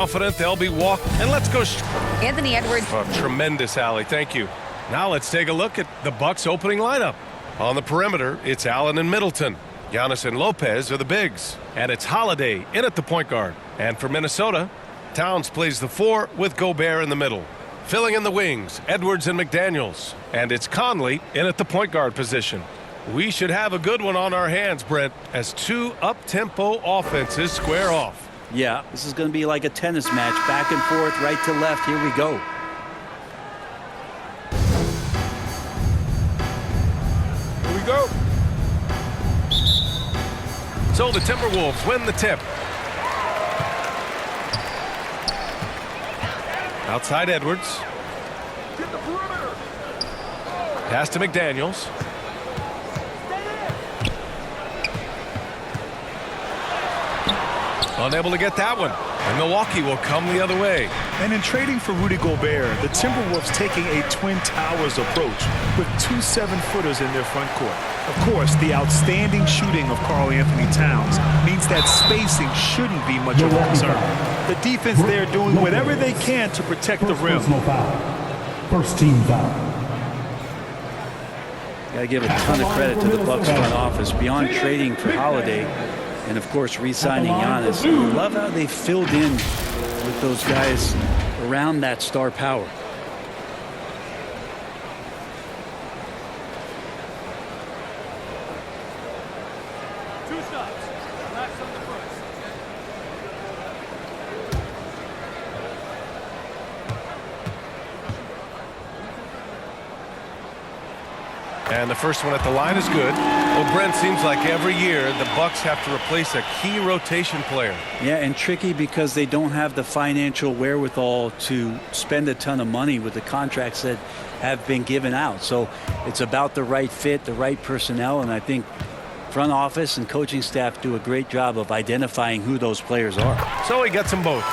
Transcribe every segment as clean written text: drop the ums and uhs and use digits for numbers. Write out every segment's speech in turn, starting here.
Confident they'll be walking. And let's go. Anthony Edwards. Oh, tremendous, Allie. Thank you. Now let's take a look at the Bucks' opening lineup. On the perimeter, it's Allen and Middleton. Giannis and Lopez are the bigs. And it's Holiday in at the point guard. And for Minnesota, Towns plays the 4 with Gobert in the middle. Filling in the wings, Edwards and McDaniels. And it's Conley in at the point guard position. We should have a good one on our hands, Brent, as two up-tempo offenses square off. Yeah, this is going to be like a tennis match, back and forth, right to left. Here we go. Here we go. So the Timberwolves win the tip. Outside Edwards. Pass to McDaniels. Unable to get that one. And Milwaukee will come the other way. And in trading for Rudy Gobert, the Timberwolves taking a Twin Towers approach with 2 7-footers in their front court. Of course, the outstanding shooting of Karl Anthony Towns means that spacing shouldn't be much of a concern. The defense there doing whatever they can to protect the rim. First team foul. Got to give a ton of credit to the Bucks front office. Beyond trading for Holiday, and of course re-signing Giannis, I love how they filled in with those guys around that star power. And the first one at the line is good. Well, Brent, seems like every year the Bucks have to replace a key rotation player. Yeah, and tricky because they don't have the financial wherewithal to spend a ton of money with the contracts that have been given out. So it's about the right fit, the right personnel, and I think front office and coaching staff do a great job of identifying who those players are. So he gets them both.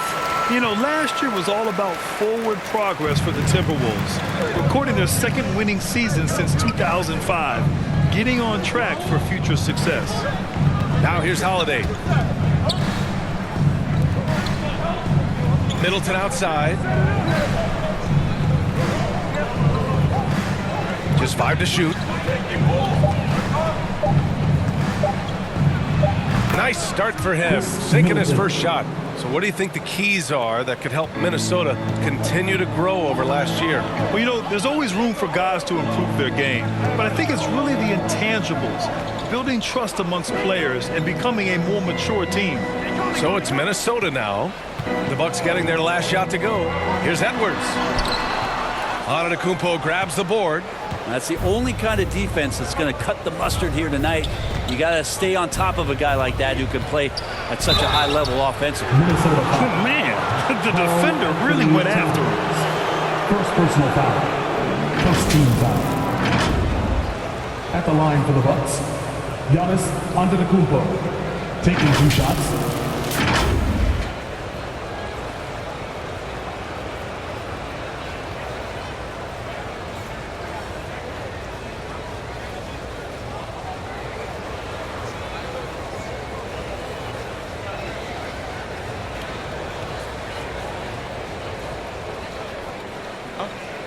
You know, last year was all about forward progress for the Timberwolves, recording their second winning season since 2005, getting on track for future success. Now here's Holiday. Middleton outside. Just 5 to shoot. Nice start for him, sinking his first shot. So what do you think the keys are that could help Minnesota continue to grow over last year? Well, you know, there's always room for guys to improve their game, but I think it's really the intangibles, building trust amongst players and becoming a more mature team. So it's Minnesota now. The Bucks getting their last shot to go. Here's Edwards. Antetokounmpo grabs the board. That's the only kind of defense that's going to cut the mustard here tonight. You got to stay on top of a guy like that who can play at such a high level offensively. Oh, man, the defender really went after him. First personal foul. First team foul. At the line for the Bucks, Giannis Antetokounmpo taking 2 shots.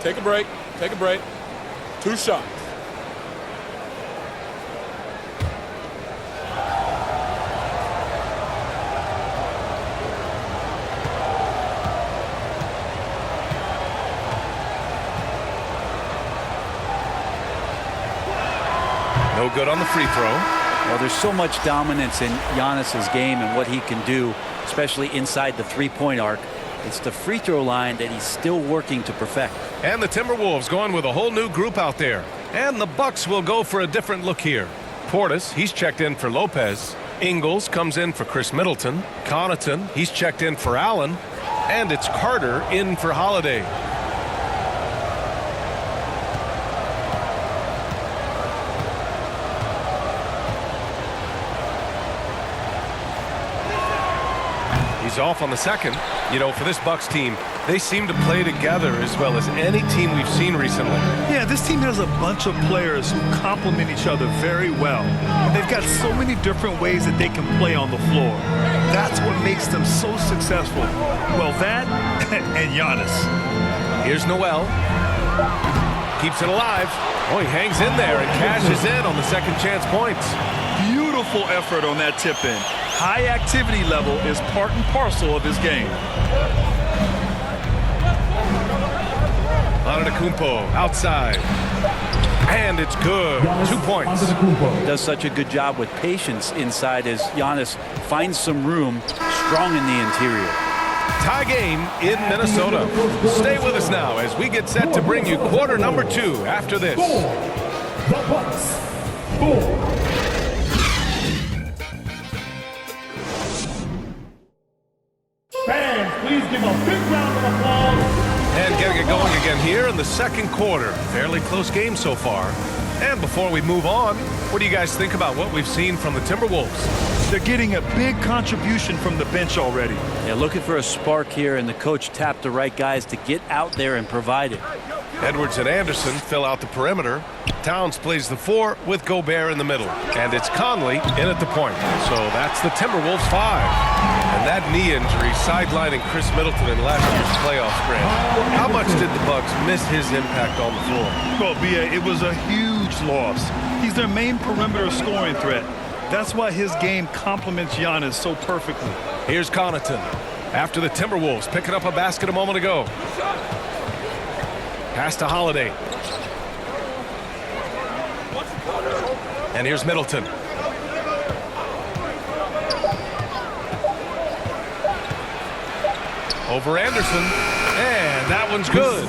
Take a break. Take a break. 2 shots. No good on the free throw. Well, there's so much dominance in Giannis's game and what he can do, especially inside the three-point arc. It's the free throw line that he's still working to perfect. And the Timberwolves going with a whole new group out there. And the Bucks will go for a different look here. Portis, he's checked in for Lopez. Ingles comes in for Chris Middleton. Connaughton, he's checked in for Allen. And it's Carter in for Holiday. He's off on the second. You know, for this Bucks team, they seem to play together as well as any team we've seen recently. Yeah, this team has a bunch of players who complement each other very well. And they've got so many different ways that they can play on the floor. That's what makes them so successful. Well, that and Giannis. Here's Noel. Keeps it alive. Oh, he hangs in there and cashes in on the second chance points. Beautiful effort on that tip-in. High activity level is part and parcel of his game. Antetokounmpo outside. And it's good. 2 points. Does such a good job with patience inside as Giannis finds some room, strong in the interior. Tie game in Minnesota. Stay with us now as we get set to bring you quarter number 2 after this. The Bucks. 4. Fans, please give a big round of applause. And getting it going again here in the second quarter. Fairly close game so far. And before we move on, what do you guys think about what we've seen from the Timberwolves? They're getting a big contribution from the bench already. Yeah, looking for a spark here, and the coach tapped the right guys to get out there and provide it. Edwards and Anderson fill out the perimeter. Towns plays the 4 with Gobert in the middle. And it's Conley in at the point. So that's the Timberwolves 5. And that knee injury sidelining Chris Middleton in last year's playoff sprint. How much did the Bucks miss his impact on the floor? Well, B.A., it was a huge loss. He's their main perimeter scoring threat. That's why his game complements Giannis so perfectly. Here's Connaughton after the Timberwolves picking up a basket a moment ago. Pass to Holiday. And here's Middleton. Over Anderson. And that one's good.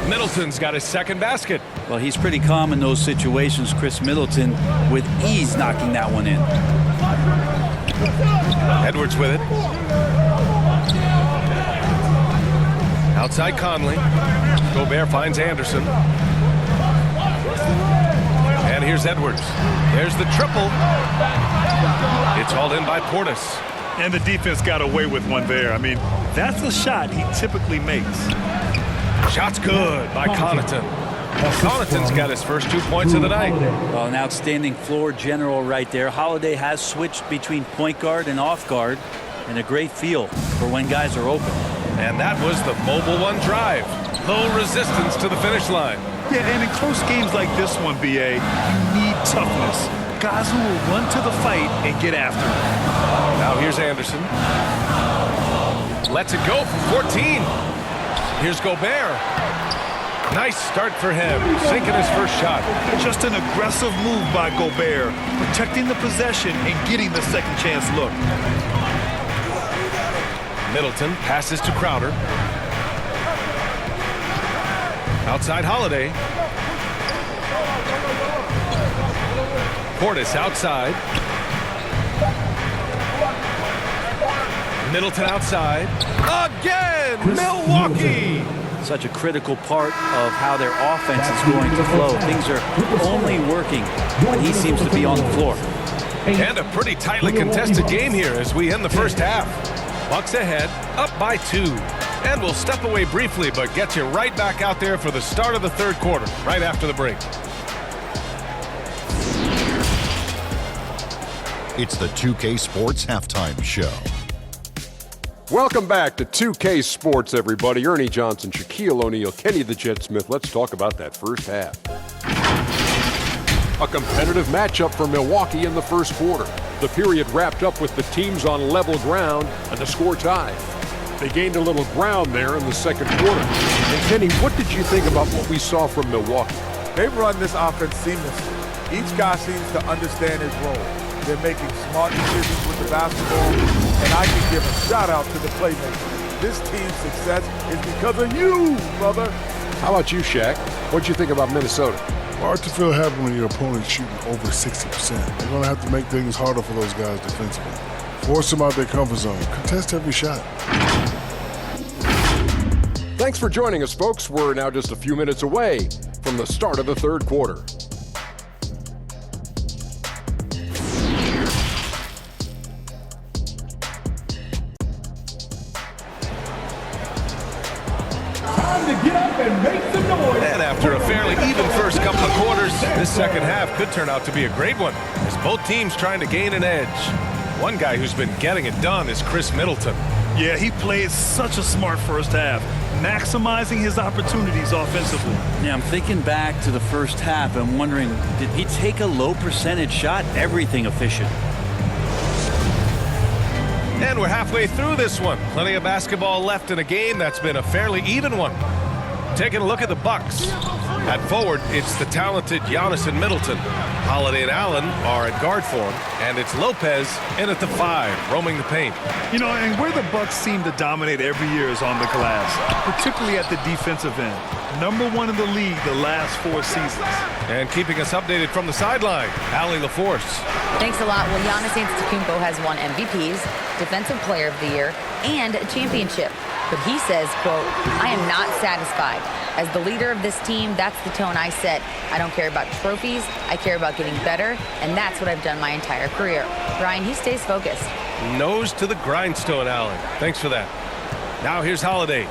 Middleton's got his second basket. Well, he's pretty calm in those situations. Chris Middleton with ease knocking that one in. Edwards with it. Outside Conley. Gobert finds Anderson. And here's Edwards. There's the triple. It's hauled in by Portis. And the defense got away with one there. I mean, that's a shot he typically makes. Shot's good by Connaughton. Connaughton's got his first 2 points of the night. Well, an outstanding floor general right there. Holiday has switched between point guard and off guard, and a great feel for when guys are open. And that was the Mobile One drive. Low resistance to the finish line. Yeah, and in close games like this one, B.A., you need toughness. Guys who will run to the fight and get after it. Now here's Anderson. Lets it go for 14. Here's Gobert. Nice start for him, sinking his first shot. Just an aggressive move by Gobert, protecting the possession and getting the second chance look. Middleton passes to Crowder. Outside Holiday. Portis outside. Middleton outside. Again! Milwaukee! Such a critical part of how their offense is going to flow. Things are only working when he seems to be on the floor. And a pretty tightly contested game here as we end the first half. Bucks ahead, up by 2. And we'll step away briefly, but get you right back out there for the start of the third quarter, right after the break. It's the 2K Sports Halftime Show. Welcome back to 2K Sports, everybody. Ernie Johnson, Shaquille O'Neal, Kenny the Jet Smith. Let's talk about that first half. A competitive matchup for Milwaukee in the first quarter. The period wrapped up with the teams on level ground and the score tied. They gained a little ground there in the second quarter. And Kenny, what did you think about what we saw from Milwaukee? They run this offense seamlessly. Each guy seems to understand his role. They're making smart decisions with the basketball, and I can give a shout-out to the playmakers. This team's success is because of you, brother. How about you, Shaq? What'd you think about Minnesota? Hard to feel happy when your opponent's shooting over 60%. They're going to have to make things harder for those guys defensively. Force them out their comfort zone. Contest every shot. Thanks for joining us, folks. We're now just a few minutes away from the start of the third quarter. to get up and make some noise. And after a fairly even first couple of quarters, this second half could turn out to be a great one, as both teams trying to gain an edge. One guy who's been getting it done is Chris Middleton. Yeah, he played such a smart first half, maximizing his opportunities offensively. Yeah, I'm thinking back to the first half and wondering, did he take a low percentage shot? Everything efficient. And we're halfway through this one. Plenty of basketball left in a game that's been a fairly even one. Taking a look at the Bucks. At forward, it's the talented Giannis and Middleton. Holiday and Allen are at guard for him, and it's Lopez in at the 5, roaming the paint. You know, and where the Bucks seem to dominate every year is on the glass, particularly at the defensive end. #1 in the league the last 4 seasons. And keeping us updated from the sideline, Allie LaForce. Thanks a lot. Well, Giannis Antetokounmpo has won MVPs, Defensive Player of the Year, and a championship. But he says, quote, "I am not satisfied. As the leader of this team, that's the tone I set. I don't care about trophies. I care about getting better, and that's what I've done my entire career." Ryan, he stays focused. Nose to the grindstone, Allen. Thanks for that. Now here's Holiday.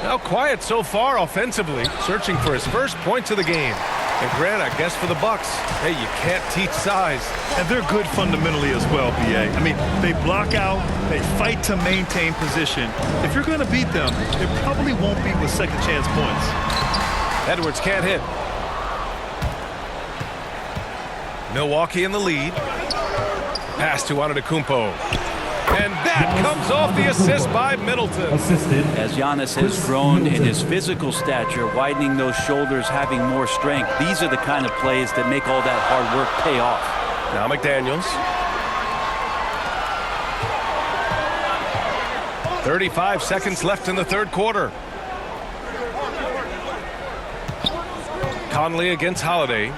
Now quiet so far offensively, searching for his first points of the game. And Grant, I guess for the Bucks, hey, you can't teach size. And they're good fundamentally as well, B.A. I mean, they block out, they fight to maintain position. If you're going to beat them, it probably won't be with second chance points. Edwards can't hit. Milwaukee in the lead. Pass to Antetokounmpo. And that comes off the assist by Middleton. Assisted. As Giannis has grown in his physical stature, widening those shoulders, having more strength, these are the kind of plays that make all that hard work pay off. Now McDaniels. 35 seconds left in the third quarter. Conley against Holiday.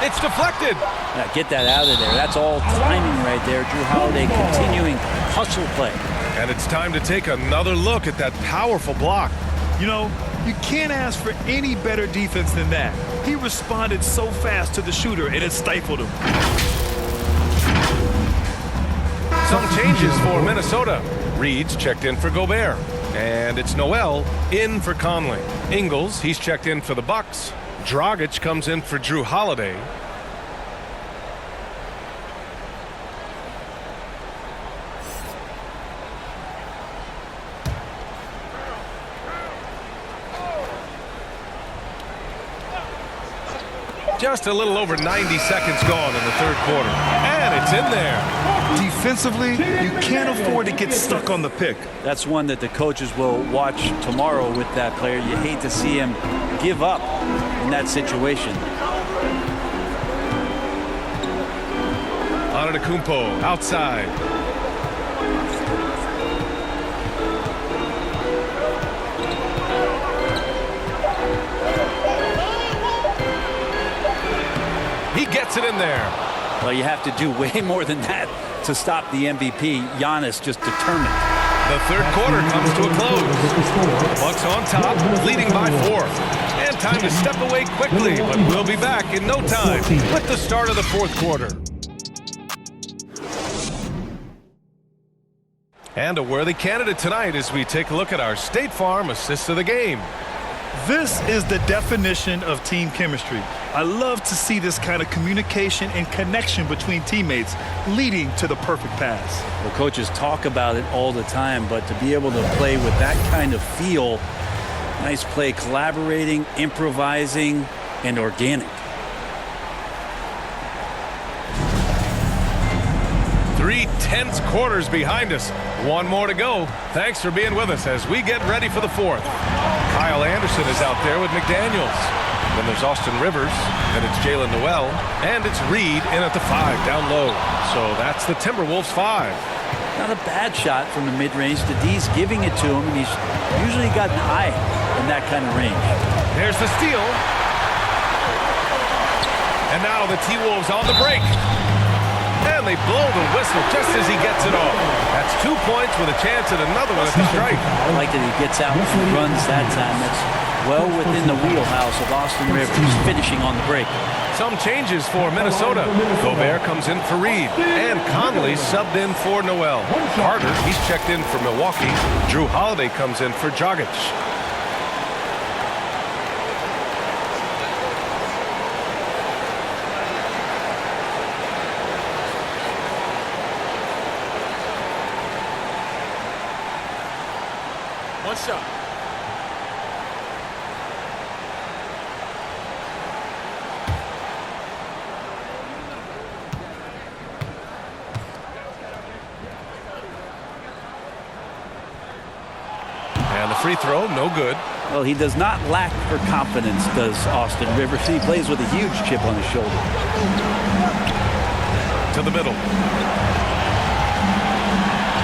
It's deflected. Now get that out of there. That's all timing right there. Drew Holiday continuing hustle play. And it's time to take another look at that powerful block. You know, you can't ask for any better defense than that. He responded so fast to the shooter, and it stifled him. Some changes for Minnesota. Reed's checked in for Gobert. And it's Noel in for Conley. Ingles, he's checked in for the Bucks. Dragic comes in for Drew Holiday. Just a little over 90 seconds gone in the third quarter. And it's in there. Defensively, you can't afford to get stuck on the pick. That's one that the coaches will watch tomorrow with that player. You hate to see him give up in that situation. Antetokounmpo outside. He gets it in there. Well, you have to do way more than that to stop the MVP. Giannis just determined. The third quarter comes to a close. Bucks on top, leading by 4. And time to step away quickly, but we'll be back in no time with the start of the fourth quarter. And a worthy candidate tonight as we take a look at our State Farm assist of the game. This is the definition of team chemistry. I love to see this kind of communication and connection between teammates leading to the perfect pass. The coaches talk about it all the time, but to be able to play with that kind of feel, nice play, collaborating, improvising, and organic. 3 tense quarters behind us. One more to go. Thanks for being with us as we get ready for the fourth. Kyle Anderson is out there with McDaniels. Then there's Austin Rivers. Then it's Jalen Noel. And it's Reed in at the 5 down low. So that's the Timberwolves 5. Not a bad shot from the mid-range. D's giving it to him, and he's usually got an eye in that kind of range. There's the steal. And now the T-Wolves on the break. And they blow the whistle just as he gets it off. That's 2 points with a chance at another one at the strike. I like that he gets out and runs that time. That's well within the wheelhouse of Austin Rivers, finishing on the break. Some changes for Minnesota. Gobert comes in for Reed. And Conley subbed in for Noel. Carter, he's checked in for Milwaukee. Drew Holiday comes in for Dragic. One shot. And the free throw, no good. Well, he does not lack for confidence, does Austin Rivers. He plays with a huge chip on his shoulder. To the middle.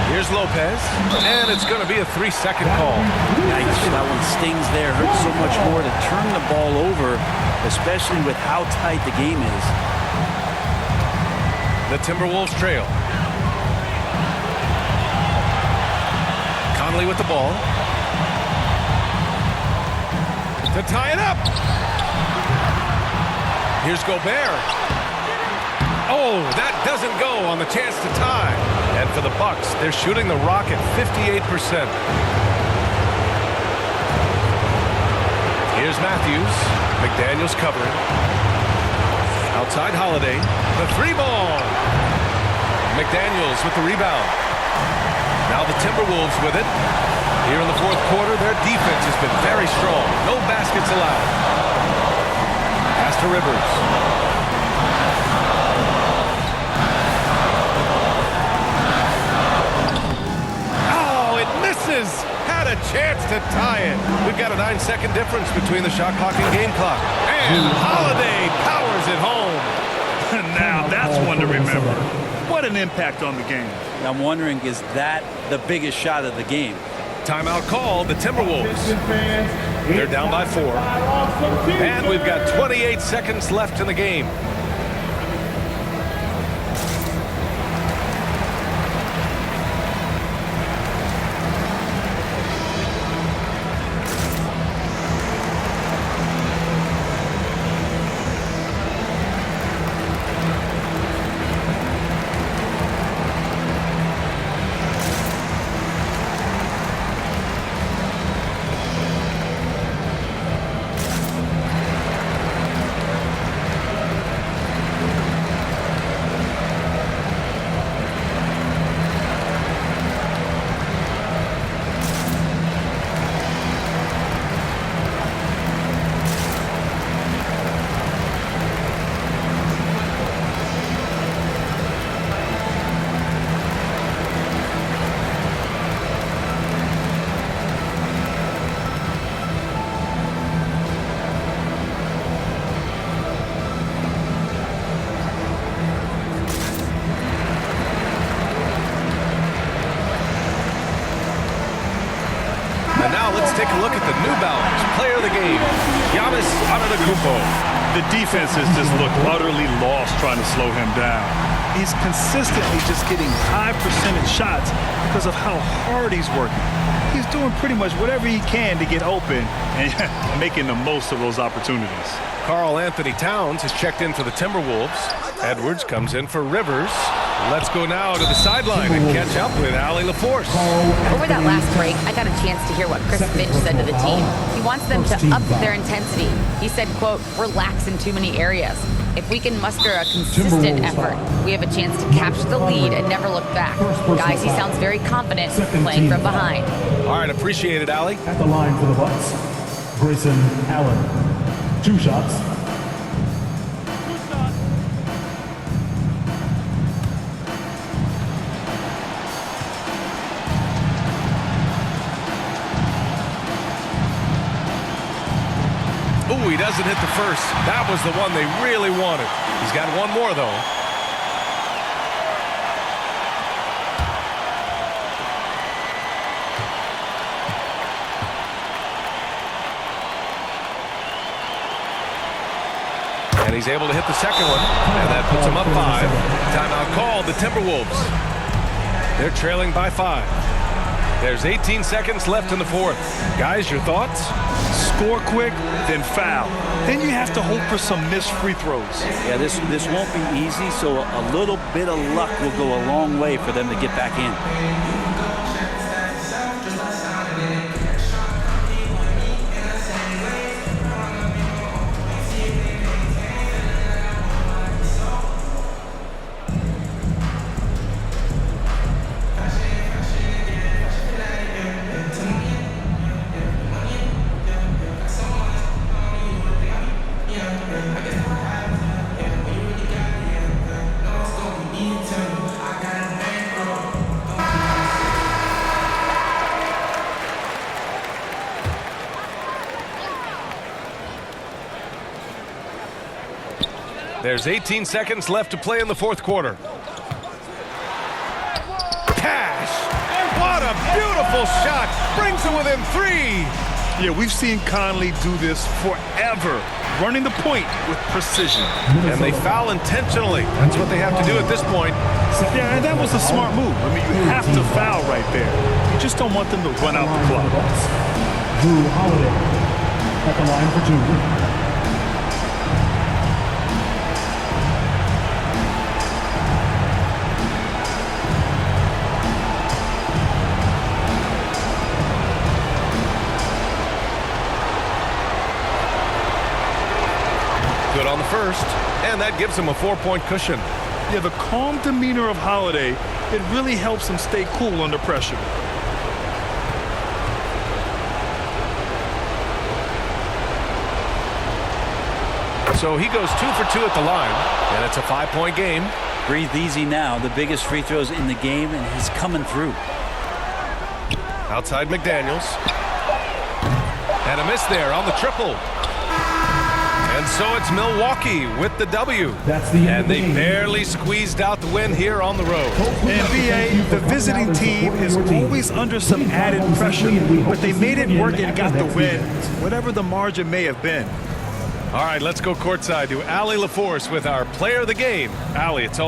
Here's Lopez, and it's going to be a 3-second call. Yikes, that one stings there. Hurts so much more to turn the ball over, especially with how tight the game is. The Timberwolves trail. Conley with the ball. To tie it up. Here's Gobert. Oh, that doesn't go on the chance to tie. And for the Bucks, they're shooting the rock at 58%. Here's Matthews. McDaniels covering. Outside Holiday. The three ball. McDaniels with the rebound. Now the Timberwolves with it. Here in the fourth quarter, their defense has been very strong. No baskets allowed. Pass to Rivers. Oh, it misses. Had a chance to tie it. We've got a 9-second difference between the shot clock and game clock. And Holiday powers it home. Now that's one to remember. What an impact on the game. I'm wondering, is that the biggest shot of the game? Timeout call, the Timberwolves. They're down by 4. And we've got 28 seconds left in the game. And now let's take a look at the New Balance player of the game, Giannis Antetokounmpo. The defenses just look utterly lost trying to slow him down. He's consistently just getting high percentage shots because of how hard he's working. He's doing pretty much whatever he can to get open and making the most of those opportunities. Karl Anthony Towns has checked in for the Timberwolves. Edwards comes in for Rivers. Let's go now to the sideline and catch up with Allie LaForce. Over that last break, I got a chance to hear what Chris Finch said to the team. He wants them to up their intensity. He said, quote, "We're lax in too many areas. If we can muster a consistent effort, we have a chance to capture the lead and never look back." Guys, he sounds very confident playing from behind. All right, appreciate it, Allie. At the line for the Bucks, Grayson Allen. 2 shots. Ooh, he doesn't hit the first. That was the one they really wanted. He's got one more, though. And he's able to hit the second one, and that puts him up 5. Timeout called, the Timberwolves. They're trailing by 5. There's 18 seconds left in the fourth. Guys, your thoughts? Score quick, then foul. Then you have to hope for some missed free throws. Yeah, this won't be easy, so a little bit of luck will go a long way for them to get back in. There's 18 seconds left to play in the fourth quarter. Cash! What a beautiful shot! Brings it within 3. Yeah, we've seen Conley do this forever, running the point with precision. And they foul intentionally. That's what they have to do at this point. Yeah, and that was a smart move. I mean, you have to foul right there. You just don't want them to run out the clock. Drew Holiday at the line for 2. Good on the first, and that gives him a 4-point cushion. Yeah, the calm demeanor of Holiday, it really helps him stay cool under pressure. So he goes 2 for 2 at the line, and it's a 5-point game. Breathe easy now. The biggest free throws in the game, and he's coming through. Outside McDaniels. And a miss there on the triple. And so it's Milwaukee with the W. That's the end and of the they game. barely squeezed out the win here on the road. And BA, the visiting team is always under some added pressure, but they made it work and got the win, whatever the margin may have been. All right, let's go courtside to Allie LaForce with our player of the game. Allie, it's all